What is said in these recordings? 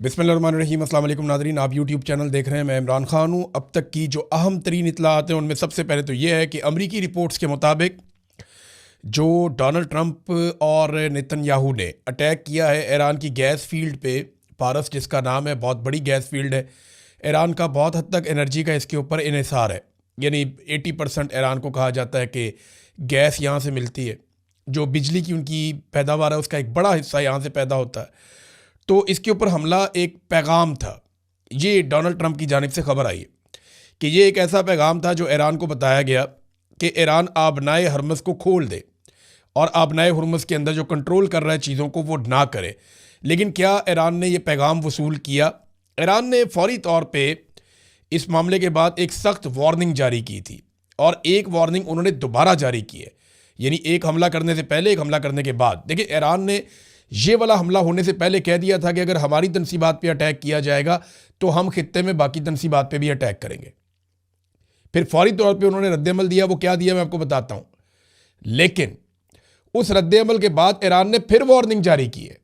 बिस्मिल्लाहिर्रहमानिर्रहीम। अस्सलाम वालेकुम नाज़रीन, आप यूट्यूब चैनल देख रहे हैं। मैं इमरान खान हूँ। अब तक की जो अहम तरीन इत्तलात हैं उनमें सबसे पहले तो ये है कि अमरीकी रिपोर्ट्स के मुताबिक जो डोनाल्ड ट्रंप और नेतन्याहू ने अटैक किया है ईरान की गैस फील्ड पे, पारस जिसका नाम है, बहुत बड़ी गैस फील्ड है। ईरान का बहुत हद तक एनर्जी का इसके ऊपर इन्हिसार है, यानी 80% ईरान को कहा जाता है कि गैस यहाँ से मिलती है। जो बिजली की उनकी पैदावार है उसका एक बड़ा हिस्सा यहाँ से पैदा होता है। तो इसके ऊपर हमला एक पैगाम था। ये डोनाल्ड ट्रंप की जानिब से खबर आई है कि ये एक ऐसा पैगाम था जो ईरान को बताया गया कि ईरान आबनाए हरमज़ को खोल दे और आबनाए हरमज़ के अंदर जो कंट्रोल कर रहा है चीज़ों को वो ना करे। लेकिन क्या ईरान ने ये पैगाम वसूल किया? ईरान ने फौरी तौर पे इस मामले के बाद एक सख्त वार्निंग जारी की थी और एक वार्निंग उन्होंने दोबारा जारी की है, यानी एक हमला करने से पहले, एक हमला करने के बाद। देखिए, ईरान ने ये वाला हमला होने से पहले कह दिया था कि अगर हमारी तनसीबात पे अटैक किया जाएगा तो हम खित्ते में बाकी तनसीबात पे भी अटैक करेंगे। फिर फौरी तौर पे उन्होंने रद्दअमल दिया। वो क्या दिया मैं आपको बताता हूँ। लेकिन उस रद्दअमल के बाद ईरान ने फिर वार्निंग जारी की है।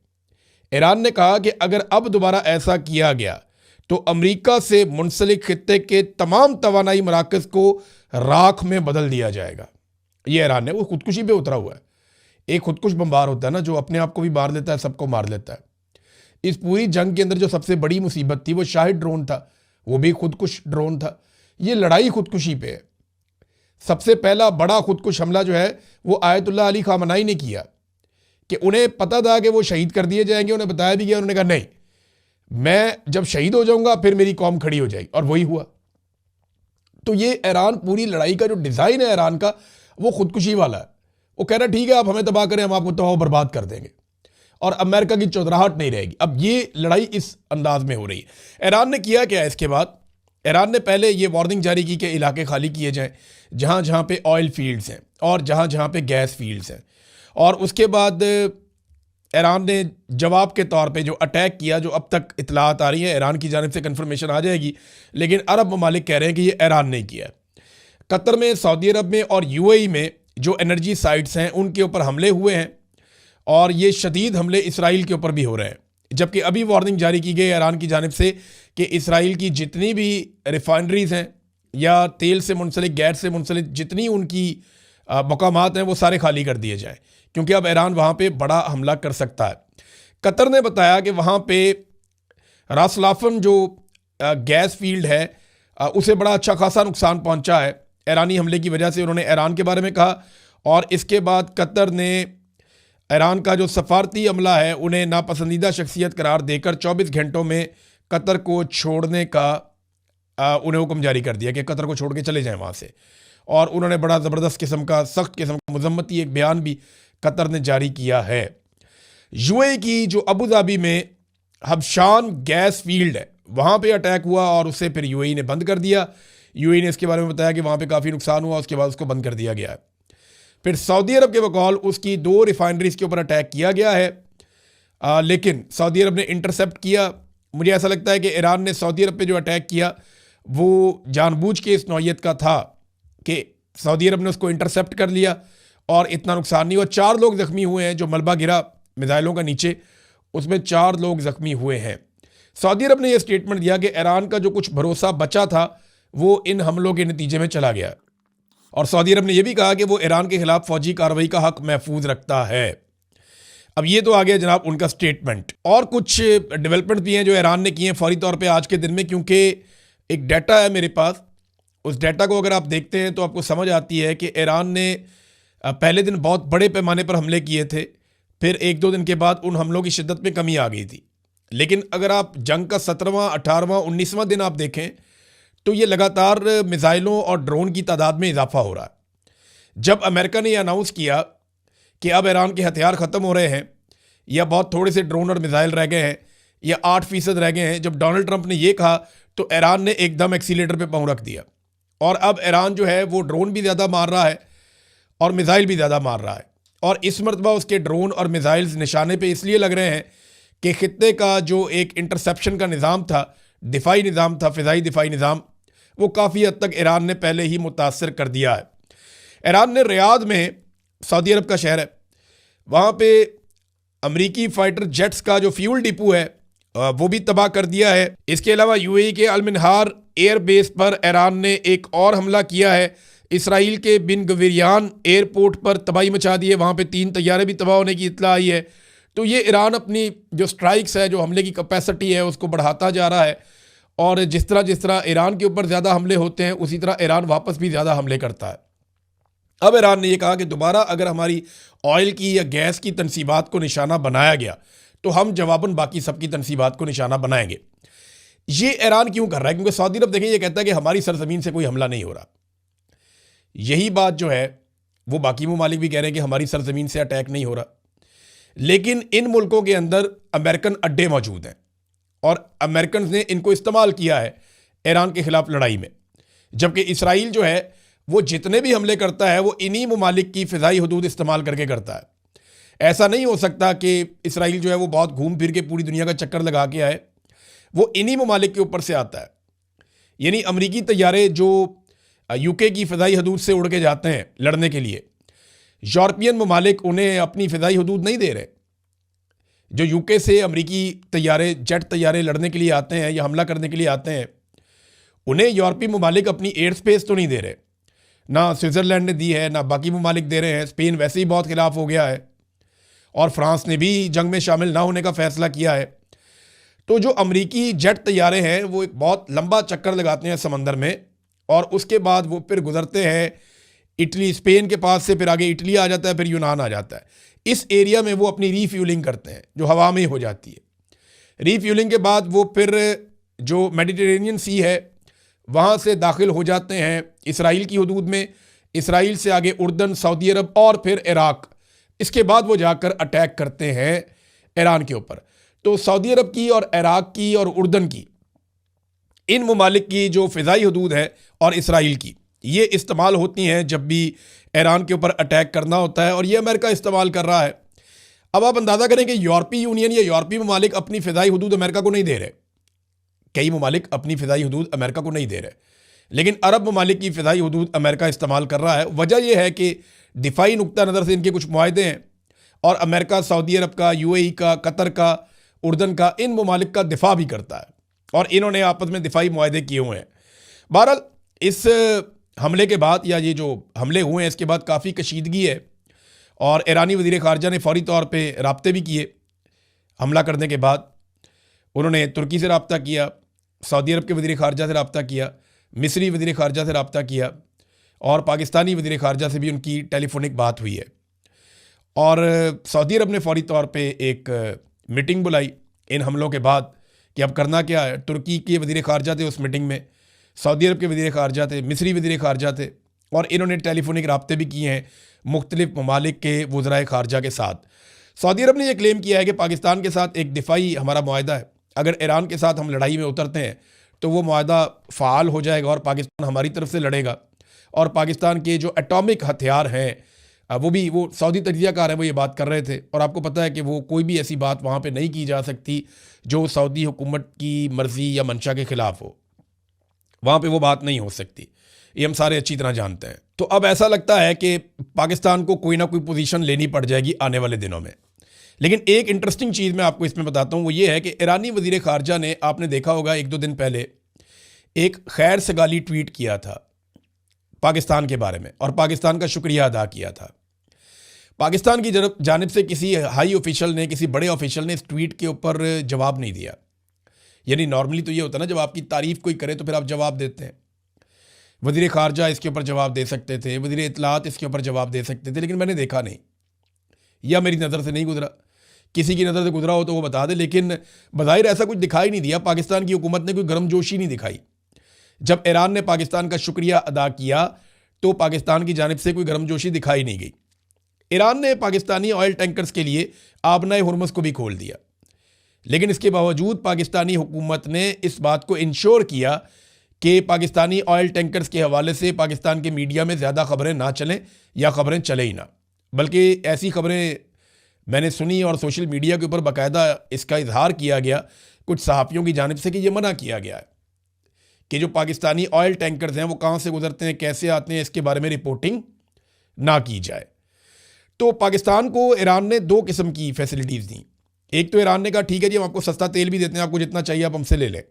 ईरान ने कहा कि अगर अब दोबारा ऐसा किया गया तो अमेरिका से मुंसलिक खित्ते के तमाम तवानाई मराकज़ को राख में बदल दिया जाएगा। ये ईरान ने, वो खुदकुशी पे उतरा हुआ है। एक खुदकुश बम्बार होता है ना, जो अपने आप को भी मार लेता है, सबको मार लेता है। इस पूरी जंग के अंदर जो सबसे बड़ी मुसीबत थी वो शाहिद ड्रोन था, वो भी खुदकुश ड्रोन था। ये लड़ाई खुदकुशी पे है। सबसे पहला बड़ा खुदकुश हमला जो है वो आयतुल्लाह अली खामनाई ने किया कि उन्हें पता था कि वो शहीद कर दिए जाएंगे। उन्हें बताया भी गया, उन्होंने कहा नहीं, मैं जब शहीद हो जाऊंगा फिर मेरी कौम खड़ी हो जाएगी, और वही हुआ। तो ये ईरान, पूरी लड़ाई का जो डिज़ाइन है ईरान का, वो खुदकुशी वाला है। वो कह रहा है ठीक है, आप हमें तबाह करें, हम आपको तबाह बर्बाद कर देंगे और अमेरिका की चौधराहट नहीं रहेगी। अब ये लड़ाई इस अंदाज में हो रही है। ईरान ने किया क्या है इसके बाद? ईरान ने पहले ये वार्निंग जारी की कि इलाके खाली किए जाएं जहाँ जहाँ पे ऑयल फील्ड्स हैं और जहाँ जहाँ पे गैस फील्ड्स हैं। और उसके बाद ईरान ने जवाब के तौर पे जो अटैक किया, जो अब तक इतलात आ रही है, ईरान की जानिब से कन्फर्मेशन आ जाएगी, लेकिन अरब ममालिक कह रहे हैं कि ये ईरान ने किया। कतर में, सऊदी अरब में और यूएई में जो एनर्जी साइट्स हैं उनके ऊपर हमले हुए हैं और ये शदीद हमले इसराइल के ऊपर भी हो रहे हैं। जबकि अभी वार्निंग जारी की गई ईरान की जानिब से कि इसराइल की जितनी भी रिफाइनरीज हैं या तेल से मुंसलिक, गैस से मुंसलिक जितनी उनकी मकामात हैं वो सारे खाली कर दिए जाएं, क्योंकि अब ईरान वहाँ पे बड़ा हमला कर सकता है। कतर ने बताया कि वहाँ पे रास लाफम जो गैस फील्ड है उसे बड़ा अच्छा खासा नुकसान पहुँचा है ईरानी हमले की वजह से। उन्होंने ईरान के बारे में कहा और इसके बाद कतर ने ईरान का जो सफारती अमला है उन्हें नापसंदीदा शख्सियत करार देकर 24 घंटों में कतर को छोड़ने का उन्हें हुक्म जारी कर दिया कि कतर को छोड़ के चले जाएं वहाँ से। और उन्होंने बड़ा ज़बरदस्त किस्म का, सख्त किस्म का मजम्मती एक बयान भी कतर ने जारी किया है। यूएई की जो अबू धाबी में हबशान गैस फील्ड है वहाँ पर अटैक हुआ और उससे फिर यूएई ने बंद कर दिया। यूएई ने इसके बारे में बताया कि वहाँ पे काफ़ी नुकसान हुआ, उसके बाद उसको बंद कर दिया गया है। फिर सऊदी अरब के बकौल उसकी 2 रिफाइनरीज के ऊपर अटैक किया गया है, लेकिन सऊदी अरब ने इंटरसेप्ट किया। मुझे ऐसा लगता है कि ईरान ने सऊदी अरब पे जो अटैक किया वो जानबूझ के इस नौयत का था कि सऊदी अरब ने उसको इंटरसेप्ट कर लिया और इतना नुकसान नहीं हुआ। 4 लोग ज़ख्मी हुए हैं, जो मलबा गिरा मिसाइलों का नीचे, उसमें 4 लोग ज़ख्मी हुए हैं। सऊदी अरब ने यह स्टेटमेंट दिया कि ईरान का जो कुछ भरोसा बचा था वो इन हमलों के नतीजे में चला गया। और सऊदी अरब ने यह भी कहा कि वो ईरान के खिलाफ फौजी कार्रवाई का हक महफूज रखता है। अब ये तो आ गया जनाब उनका स्टेटमेंट। और कुछ डेवलपमेंट भी हैं जो ईरान ने किए हैं फौरी तौर पे आज के दिन में, क्योंकि एक डाटा है मेरे पास। उस डाटा को अगर आप देखते हैं तो आपको समझ आती है कि ईरान ने पहले दिन बहुत बड़े पैमाने पर हमले किए थे, फिर 1-2 दिन के बाद उन हमलों की शिद्दत में कमी आ गई थी। लेकिन अगर आप जंग का 17वां, 18वां, 19वां दिन आप देखें तो ये लगातार मिसाइलों और ड्रोन की तादाद में इजाफा हो रहा है। जब अमेरिका ने यह अनाउंस किया कि अब ईरान के हथियार ख़त्म हो रहे हैं या बहुत थोड़े से ड्रोन और मिसाइल रह गए हैं या 8% रह गए हैं, जब डोनाल्ड ट्रंप ने यह कहा तो ईरान ने एकदम एक्सीलेटर पे पाँव रख दिया और अब ईरान जो है वो ड्रोन भी ज़्यादा मार रहा है और मिसाइल भी ज़्यादा मार रहा है। और इस मरतबा उसके ड्रोन और मिसाइल्स निशाने पर इसलिए लग रहे हैं कि खित्ते का जो एक इंटरसेप्शन का निज़ाम था, दिफाई निज़ाम था, फ़िज़ाई दिफाई निज़ाम, वो काफ़ी हद तक ईरान ने पहले ही मुतासर कर दिया है। ईरान ने रियाद में, सऊदी अरब का शहर है, वहाँ पे अमरीकी फाइटर जेट्स का जो फ्यूल डिपो है वो भी तबाह कर दिया है। इसके अलावा यूएई के अल-मिनहार एयर बेस पर ईरान ने एक और हमला किया है। इसराइल के बिन गवीरियान एयरपोर्ट पर तबाही मचा दी है, वहाँ पे 3 तैयारे भी तबाह होने की इत्तला आई है। तो ये ईरान अपनी जो स्ट्राइक्स है, जो हमले की कैपेसिटी है, उसको बढ़ाता जा रहा है। और जिस तरह ईरान के ऊपर ज़्यादा हमले होते हैं, उसी तरह ईरान वापस भी ज़्यादा हमले करता है। अब ईरान ने यह कहा कि दोबारा अगर हमारी ऑयल की या गैस की तनसीबात को निशाना बनाया गया तो हम जवाबन बाकी सबकी तनसीबात को निशाना बनाएंगे। ये ईरान क्यों कर रहा है? क्योंकि सऊदी अरब देखें, ये कहता है कि हमारी सरजमीन से कोई हमला नहीं हो रहा। यही बात जो है वो बाकी ममालिक भी कह रहे हैं कि हमारी सरजमीन से अटैक नहीं हो रहा। लेकिन इन मुल्कों के अंदर अमेरिकन अड्डे मौजूद हैं और अमेरिकन ने इनको इस्तेमाल किया है ईरान के खिलाफ लड़ाई में। जबकि इसराइल जो है वो जितने भी हमले करता है वो इन्हीं ममालिक की फ़िज़ाई हदूद इस्तेमाल करके करता है। ऐसा नहीं हो सकता कि इसराइल जो है वो बहुत घूम फिर के पूरी दुनिया का चक्कर लगा के आए, वो इन्हीं ममालिक के ऊपर से आता है। यानी अमरीकी तैयारे जो यूके की फ़िज़ाई हदूद से उड़ के जाते हैं लड़ने के लिए, यूरोपियन ममालिक उन्हें अपनी फ़िज़ाई हदूद नहीं दे रहे। जो यूके से अमरीकी तैयारे, जेट तैयारे लड़ने के लिए आते हैं या हमला करने के लिए आते हैं, उन्हें यूरोपीय ममालिक अपनी एयर स्पेस तो नहीं दे रहे। ना स्विट्ज़रलैंड ने दी है, ना बाकी ममालिक दे रहे हैं। स्पेन वैसे ही बहुत खिलाफ हो गया है और फ्रांस ने भी जंग में शामिल ना होने का फ़ैसला किया है। तो जो अमरीकी जेट तैयारे हैं वो एक बहुत लंबा चक्कर लगाते हैं समंदर में और उसके बाद वो फिर गुजरते हैं इटली, स्पेन के पास से फिर आगे इटली आ जाता है, फिर यूनान आ जाता है। इस एरिया में वो अपनी रीफ्यूलिंग करते हैं जो हवा में हो जाती है। रीफ्यूलिंग के बाद वो फिर जो मेडिटेरेनियन सी है वहाँ से दाखिल हो जाते हैं इसराइल की हदूद में। इसराइल से आगे उर्दन, सऊदी अरब और फिर इराक। इसके बाद वो जाकर अटैक करते हैं ईरान के ऊपर। तो सऊदी अरब की और इराक की और उर्दन की, इन ममालिक की जो फ़िज़ाई हदूद है और इसराइल की, ये इस्तेमाल होती हैं जब भी ईरान के ऊपर अटैक करना होता है और ये अमेरिका इस्तेमाल कर रहा है। अब आप अंदाज़ा करें कि यूरोपीय यूनियन या यूरोपीय ममालिक अपनी फ़िज़ाई हदूद अमेरिका को नहीं दे रहे। कई ममालिक अपनी फ़िज़ाई हदूद अमेरिका को नहीं दे रहे, लेकिन अरब ममालिक की फ़िज़ाई हदूद अमेरिका इस्तेमाल कर रहा है। वजह यह है कि दिफाई नुक्ता नज़र से इनके कुछ मुआहदे हैं और अमेरिका सऊदी अरब का, यूएई का, कतर का, उर्दन का, इन ममालिक का दिफा भी करता है और इन्होंने आपस में दिफाई मुआहदे किए हुए हैं। बहरहाल इस हमले के बाद, या ये जो हमले हुए हैं इसके बाद काफ़ी कशीदगी है और ईरानी वज़ीर ख़ारजा ने फ़ौरी तौर पर राब्ते भी किए। हमला करने के बाद उन्होंने तुर्की से रब्ता किया, सऊदी अरब के वज़ीर ख़ारजा से रब्ता किया, मिस्री वज़ीर ख़ारजा से रब्ता किया और पाकिस्तानी वज़ीर ख़ारजा से भी उनकी टेलीफोनिक बात हुई है। और सऊदी अरब ने फ़ौरी तौर पे एक मीटिंग बुलाई इन हमलों के बाद कि अब करना क्या है। तुर्की के वज़ीर ख़ारजा थे उस मीटिंग में, सऊदी अरब के वज़ीर ख़ारजा थे, मिस्री वज़ीर ख़ारजा थे और इन्होंने टेलीफोनिक रब्ते भी किए हैं मुख्तलिफ ममालिक के वज़राए ख़ारजा के साथ। सऊदी अरब ने यह क्लेम किया है कि पाकिस्तान के साथ एक दिफाई हमारा मुआहदा है, अगर ईरान के साथ हम लड़ाई में उतरते हैं तो वो मुआहदा फ़ाल हो जाएगा और पाकिस्तान हमारी तरफ से लड़ेगा। और पाकिस्तान के जो एटॉमिक हथियार हैं वो सऊदी तजियाकार हैं, वो ये बात कर रहे थे। और आपको पता है कि वो कोई भी ऐसी बात वहाँ पे नहीं की जा सकती जो सऊदी हुकूमत की मर्ज़ी या मंशा के ख़िलाफ़ हो। वहाँ पे वो बात नहीं हो सकती, ये हम सारे अच्छी तरह जानते हैं। तो अब ऐसा लगता है कि पाकिस्तान को कोई ना कोई पोजीशन लेनी पड़ जाएगी आने वाले दिनों में। लेकिन एक इंटरेस्टिंग चीज़ मैं आपको इसमें बताता हूँ, वो ये है कि ईरानी वज़ीर ख़ारजा ने, आपने देखा होगा 1-2 दिन पहले एक खैर सगाली ट्वीट किया था पाकिस्तान के बारे में और पाकिस्तान का शुक्रिया अदा किया था। पाकिस्तान की जानिब से किसी हाई ऑफिशियल ने, किसी बड़े ऑफिशियल ने इस ट्वीट के ऊपर जवाब नहीं दिया। यानी नॉर्मली तो ये होता है ना, जब आपकी तारीफ़ कोई करे तो फिर आप जवाब देते हैं। वज़ीर ख़ारजा इसके ऊपर जवाब दे सकते थे, वज़ीर इत्तलात इसके ऊपर जवाब दे सकते थे, लेकिन मैंने देखा नहीं, या मेरी नज़र से नहीं गुजरा। किसी की नज़र से गुजरा हो तो वो बता दे, लेकिन बज़ाहिर ऐसा कुछ दिखाई नहीं दिया। पाकिस्तान की हुकूमत ने कोई गर्मजोशी नहीं दिखाई। जब ईरान ने पाकिस्तान का शुक्रिया अदा किया तो पाकिस्तान की जानिब से कोई गर्मजोशी दिखाई नहीं गई। ईरान ने पाकिस्तानी ऑयल टैंकर्स के लिए आबनाए हुर्मुज़ को भी खोल दिया, लेकिन इसके बावजूद पाकिस्तानी हुकूमत ने इस बात को इंश्योर किया कि पाकिस्तानी ऑयल टैंकर्स के हवाले से पाकिस्तान के मीडिया में ज़्यादा ख़बरें ना चलें या ख़बरें चले ही ना। बल्कि ऐसी ख़बरें मैंने सुनी और सोशल मीडिया के ऊपर बाकायदा इसका इजहार किया गया कुछ सहाफ़ियों की जानिब से कि यह मना किया गया है कि जो पाकिस्तानी ऑयल टैंकर्स हैं वो कहाँ से गुजरते हैं, कैसे आते हैं, इसके बारे में रिपोर्टिंग ना की जाए। तो पाकिस्तान को ईरान ने 2 किस्म की फैसिलिटीज़ दी। एक तो ईरान ने कहा ठीक है जी हम आपको सस्ता तेल भी देते हैं, आपको जितना चाहिए आप हमसे ले लें।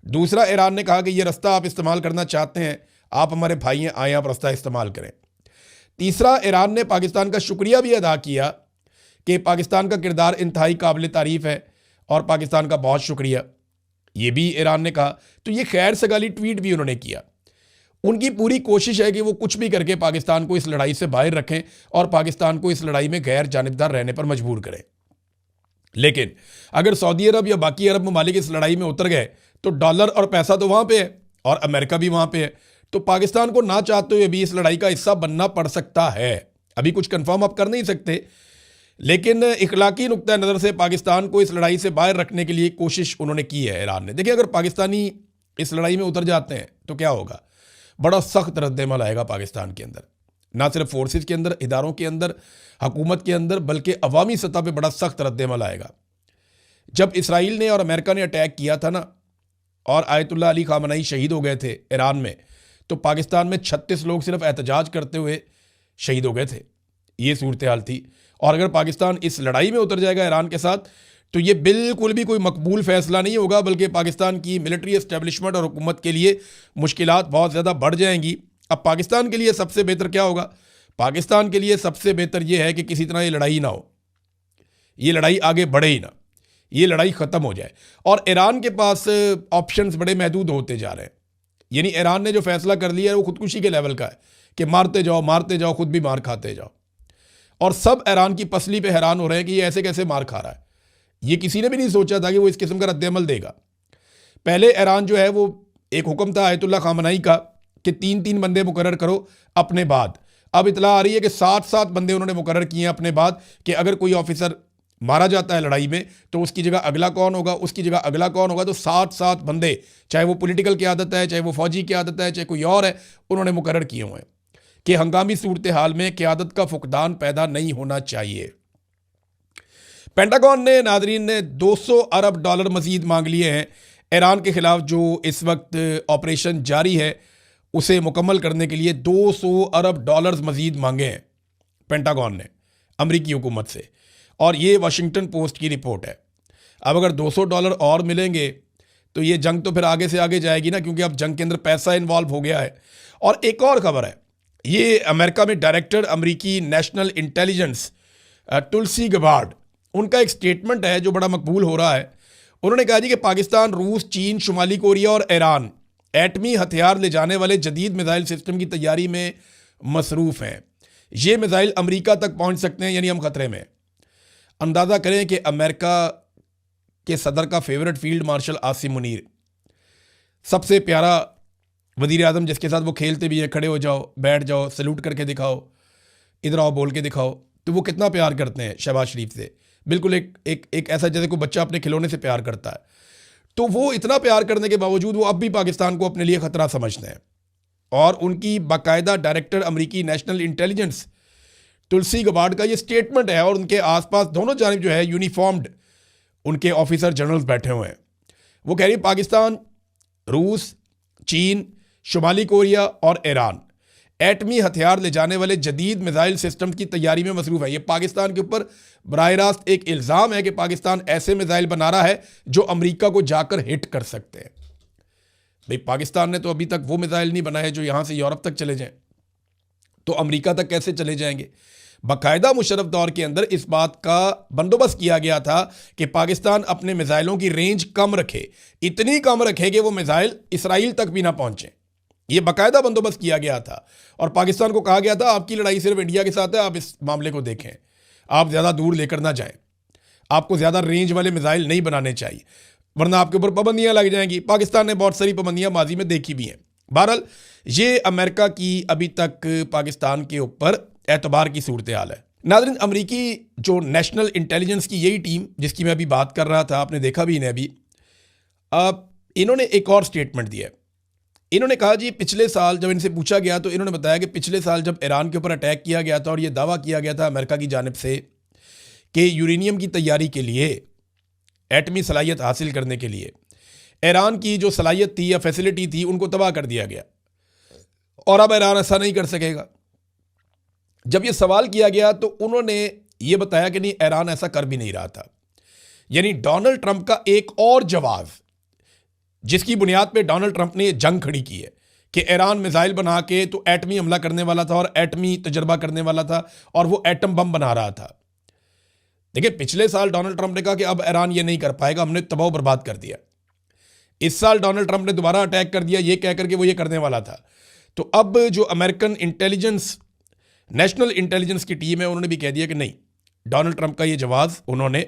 दूसरा, ईरान ने कहा कि ये रास्ता आप इस्तेमाल करना चाहते हैं, आप हमारे भाई हैं, आए आप रास्ता इस्तेमाल करें। तीसरा, ईरान ने पाकिस्तान का शुक्रिया भी अदा किया कि पाकिस्तान का किरदार इंतहाई काबिल तारीफ़ है और पाकिस्तान का बहुत शुक्रिया, ये भी ईरान ने कहा। तो ये खैर सगाली ट्वीट भी उन्होंने किया। उनकी पूरी कोशिश है कि वो कुछ भी करके पाकिस्तान को इस लड़ाई से बाहर रखें और पाकिस्तान को इस लड़ाई में गैर जानिबदार रहने पर मजबूर करें। लेकिन अगर सऊदी अरब या बाकी अरब ममालिक इस लड़ाई में उतर गए तो डॉलर और पैसा तो वहाँ पे है और अमेरिका भी वहाँ पे है, तो पाकिस्तान को ना चाहते हुए भी इस लड़ाई का हिस्सा बनना पड़ सकता है। अभी कुछ कंफर्म आप कर नहीं सकते, लेकिन इखलाकी नुक्ता नज़र से पाकिस्तान को इस लड़ाई से बाहर रखने के लिए कोशिश उन्होंने की है ईरान ने। देखिए, अगर पाकिस्तानी इस लड़ाई में उतर जाते हैं तो क्या होगा, बड़ा सख्त रद्देमल आएगा पाकिस्तान के अंदर, ना सिर्फ फोर्सेस के अंदर, इदारों के अंदर, हुकूमत के अंदर, बल्कि अवामी सतह पे बड़ा सख्त रद्देमल आएगा। जब इसराइल ने और अमेरिका ने अटैक किया था ना और आयतुल्लाह अली खामनई शहीद हो गए थे ईरान में, तो पाकिस्तान में 36 लोग सिर्फ एहतजाज करते हुए शहीद हो गए थे। ये सूरत हाल थी। और अगर पाकिस्तान इस लड़ाई में उतर जाएगा ईरान के साथ तो ये बिल्कुल भी कोई मकबूल फैसला नहीं होगा, बल्कि पाकिस्तान की मिलिट्री एस्टेब्लिशमेंट और हुकूमत के लिए मुश्किलात बहुत ज़्यादा बढ़ जाएंगी। अब पाकिस्तान के लिए सबसे बेहतर क्या होगा? पाकिस्तान के लिए सबसे बेहतर ये है कि किसी तरह ये लड़ाई ना हो, ये लड़ाई आगे बढ़े ही ना, ये लड़ाई ख़त्म हो जाए। और ईरान के पास ऑप्शंस बड़े महदूद होते जा रहे हैं। यानी ईरान ने जो फैसला कर लिया है वो खुदकुशी के लेवल का है कि मारते जाओ, खुद भी मार खाते जाओ। और सब ईरान की पसली पे हैरान हो रहे हैं कि ये ऐसे कैसे मार खा रहा है। ये किसी ने भी नहीं सोचा था कि वो इस किस्म का रद्देमल देगा। पहले ईरान जो है वो एक हुक्म था आयतुल्लाह खामनई का कि 3-3 बंदे मुकर्रर करो अपने बाद। अब इतला आ रही है कि 7-7 बंदे उन्होंने मुकर्रर किए हैं अपने बाद कि अगर कोई ऑफिसर मारा जाता है लड़ाई में तो उसकी जगह अगला कौन होगा, उसकी जगह अगला कौन होगा। तो 7-7 बंदे, चाहे वो पॉलिटिकल क़यादत है, चाहे वो फौजी क़यादत है, चाहे कोई और है, उन्होंने मुकर्रर किए हुए हैं कि हंगामी सूरत हाल में क़यादत का फुकदान पैदा नहीं होना चाहिए। पेंटागन ने, नादरीन ने, $200 अरब मजीद मांग लिए हैं ईरान के खिलाफ जो इस वक्त ऑपरेशन जारी है उसे मुकम्मल करने के लिए। $200 अरब मजीद मांगे हैं पेंटागन ने अमरीकी हुकूमत से, और ये वाशिंगटन पोस्ट की रिपोर्ट है। अब अगर $200 और मिलेंगे तो ये जंग तो फिर आगे से आगे जाएगी ना, क्योंकि अब जंग के अंदर पैसा इन्वॉल्व हो गया है। और एक और खबर है, ये अमेरिका में डायरेक्टर अमरीकी नेशनल इंटेलिजेंस तुलसी गबार्ड, उनका एक स्टेटमेंट है जो बड़ा मकबूल हो रहा है। उन्होंने कहा जी कि पाकिस्तान, रूस, चीन, शुमाली कोरिया और ईरान एटमी हथियार ले जाने वाले जदीद मिसाइल सिस्टम की तैयारी में मसरूफ़ हैं। ये मिसाइल अमेरिका तक पहुंच सकते हैं, यानी हम ख़तरे में। अंदाज़ा करें कि अमेरिका के सदर का favourite field marshal Asim Munir, सबसे प्यारा वज़ीर आज़म जिसके साथ वो खेलते भी हैं, खड़े हो जाओ, बैठ जाओ, सैल्यूट करके दिखाओ, इधर आओ बोल के दिखाओ, तो वो कितना प्यार करते हैं शहबाज शरीफ से। बिल्कुल एक ऐसा जैसे कोई बच्चा अपने खिलौने से प्यार करता है। तो वो इतना प्यार करने के बावजूद वो अब भी पाकिस्तान को अपने लिए ख़तरा समझते हैं। और उनकी बाकायदा डायरेक्टर अमरीकी नेशनल इंटेलिजेंस तुलसी गबार्ड का ये स्टेटमेंट है, और उनके आसपास दोनों जानिब जो है यूनिफॉर्म्ड उनके ऑफिसर जनरल्स बैठे हुए हैं। वो कह रही है पाकिस्तान, रूस, चीन, शुमाली कोरिया और ईरान एटमी हथियार ले जाने वाले जदीद मिसाइल सिस्टम की तैयारी में मसरूफ़ है। ये पाकिस्तान के ऊपर बराह रास्त एक इल्ज़ाम है कि पाकिस्तान ऐसे मिसाइल बना रहा है जो अमेरिका को जाकर हिट कर सकते हैं। भाई, पाकिस्तान ने तो अभी तक वो मिसाइल नहीं बनाए जो यहाँ से यूरोप तक चले जाएं, तो अमेरिका तक कैसे चले जाएंगे? बाकायदा मुशर्रफ दौर के अंदर इस बात का बंदोबस्त किया गया था कि पाकिस्तान अपने मिसाइलों की रेंज कम रखे, इतनी कम रखे कि वो मिसाइल इसराइल तक भी ना पहुंचे। ये बाकायदा बंदोबस्त किया गया था और पाकिस्तान को कहा गया था आपकी लड़ाई सिर्फ इंडिया के साथ है, आप इस मामले को देखें, आप ज़्यादा दूर लेकर ना जाएं, आपको ज़्यादा रेंज वाले मिसाइल नहीं बनाने चाहिए वरना आपके ऊपर पाबंदियां लग जाएंगी। पाकिस्तान ने बहुत सारी पाबंदियां माजी में देखी भी हैं। बहरहाल, ये अमेरिका की अभी तक पाकिस्तान के ऊपर एतबार की सूरत हाल है। नाज़रीन, अमरीकी जो नेशनल इंटेलिजेंस की यही टीम जिसकी मैं अभी बात कर रहा था, आपने देखा भी इन्हें अभी, इन्होंने एक और स्टेटमेंट दिया है। इन्होंने कहा जी पिछले साल जब इनसे पूछा गया तो इन्होंने बताया कि पिछले साल जब ईरान के ऊपर अटैक किया गया था और ये दावा किया गया था अमेरिका की जानिब से कि यूरेनियम की तैयारी के लिए, एटमी सलाहियत हासिल करने के लिए ईरान की जो सलाहियत थी या फैसिलिटी थी उनको तबाह कर दिया गया और अब ईरान ऐसा नहीं कर सकेगा। जब ये सवाल किया गया तो उन्होंने ये बताया कि नहीं, ईरान ऐसा कर भी नहीं रहा था। यानी डोनाल्ड ट्रंप का एक और जवाब, जिसकी बुनियाद पे डोनाल्ड ट्रंप ने जंग खड़ी की है कि ईरान मिसाइल बना के तो एटमी हमला करने वाला था और एटमी तजर्बा करने वाला था और वो एटम बम बना रहा था। देखिए, पिछले साल डोनाल्ड ट्रंप ने कहा कि अब ईरान ये नहीं कर पाएगा, हमने तबाह बर्बाद कर दिया। इस साल डोनाल्ड ट्रंप ने दोबारा अटैक कर दिया ये कहकर के वो ये करने वाला था। तो अब जो अमेरिकन इंटेलिजेंस, नेशनल इंटेलिजेंस की टीम है, उन्होंने भी कह दिया कि नहीं, डोनाल्ड ट्रंप का ये जवाब उन्होंने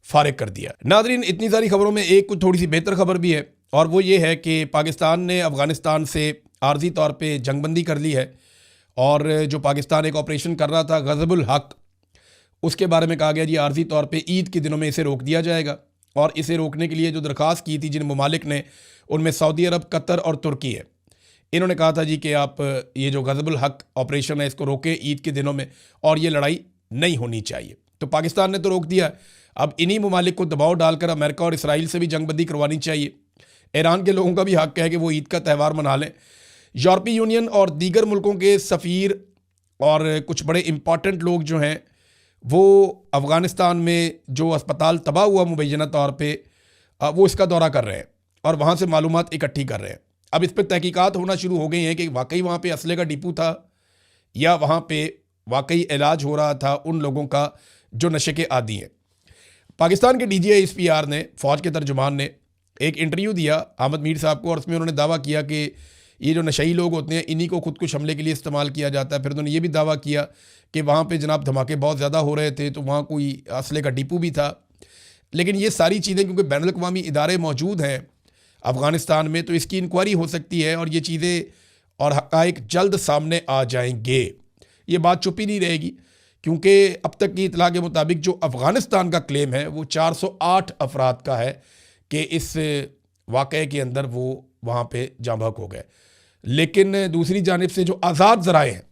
फारिग कर दिया। नाज़रीन, इतनी सारी खबरों में एक कुछ थोड़ी सी बेहतर खबर भी है, और वो ये है कि पाकिस्तान ने अफ़गानिस्तान से आर्जी तौर पे जंगबंदी कर ली है। और जो पाकिस्तान एक ऑपरेशन कर रहा था ग़ज़बुल हक़, उसके बारे में कहा गया जी आर्जी तौर पे ईद के दिनों में इसे रोक दिया जाएगा। और इसे रोकने के लिए जो दरख्वास्त की थी जिन ममालिक ने, उनमें सऊदी अरब, कतर और तुर्की है। इन्होंने कहा था जी कि आप ये जो ग़ज़बुल हक़ ऑपरेशन है इसको रोकें ईद के दिनों में, और ये लड़ाई नहीं होनी चाहिए। तो पाकिस्तान ने तो रोक दिया। अब इन्हीं ममालिक को दबाव डालकर अमेरिका और इसराइल से भी जंगबंदी करवानी चाहिए। ईरान के लोगों का भी हक़ है कि वो ईद का त्यौहार मना लें। यूरोपीय यूनियन और दीगर मुल्कों के सफ़ीर और कुछ बड़े इम्पॉर्टेंट लोग जो हैं वो अफ़गानिस्तान में जो अस्पताल तबाह हुआ मुबैना तौर पे, वो इसका दौरा कर रहे हैं और वहाँ से मालूमात इकट्ठी कर रहे हैं। अब इस पर तहकीकात होना शुरू हो गई हैं कि वाकई वहाँ पे असले का डिपो था या वहाँ पे वाकई इलाज हो रहा था उन लोगों का जो नशे के आदी हैं। पाकिस्तान के DGISPR ने, फ़ौज के तर्जुमान ने, एक इंटरव्यू दिया अहमद मीर साहब को, और उसमें उन्होंने दावा किया कि ये जो नशई लोग होते हैं इन्हीं को खुदकुश हमले के लिए इस्तेमाल किया जाता है। फिर उन्होंने ये भी दावा किया कि वहाँ पे जनाब धमाके बहुत ज़्यादा हो रहे थे, तो वहाँ कोई असले का डिपो भी था। लेकिन ये सारी चीज़ें क्योंकि बैनुल अक़वामी इदारे मौजूद हैं अफ़गानिस्तान में, तो इसकी इंक्वायरी हो सकती है और ये चीज़ें और हक़ाइक़ जल्द सामने आ जाएंगे। ये बात चुप ही नहीं रहेगी, क्योंकि अब तक की इतला के मुताबिक जो अफ़गानिस्तान का क्लेम है वो 408 अफराद का है कि इस वाक़े के अंदर वो वहाँ पे जाँ बहक हो गए। लेकिन दूसरी जानिब से जो आज़ाद ज़राए हैं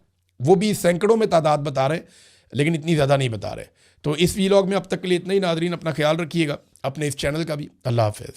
वो भी सैकड़ों में तादाद बता रहे हैं, लेकिन इतनी ज़्यादा नहीं बता रहे। तो इस वीलॉग में अब तक के लिए इतना ही। नाज़रीन, अपना ख्याल रखिएगा, अपने इस चैनल का भी। अल्लाह हाफ़िज़।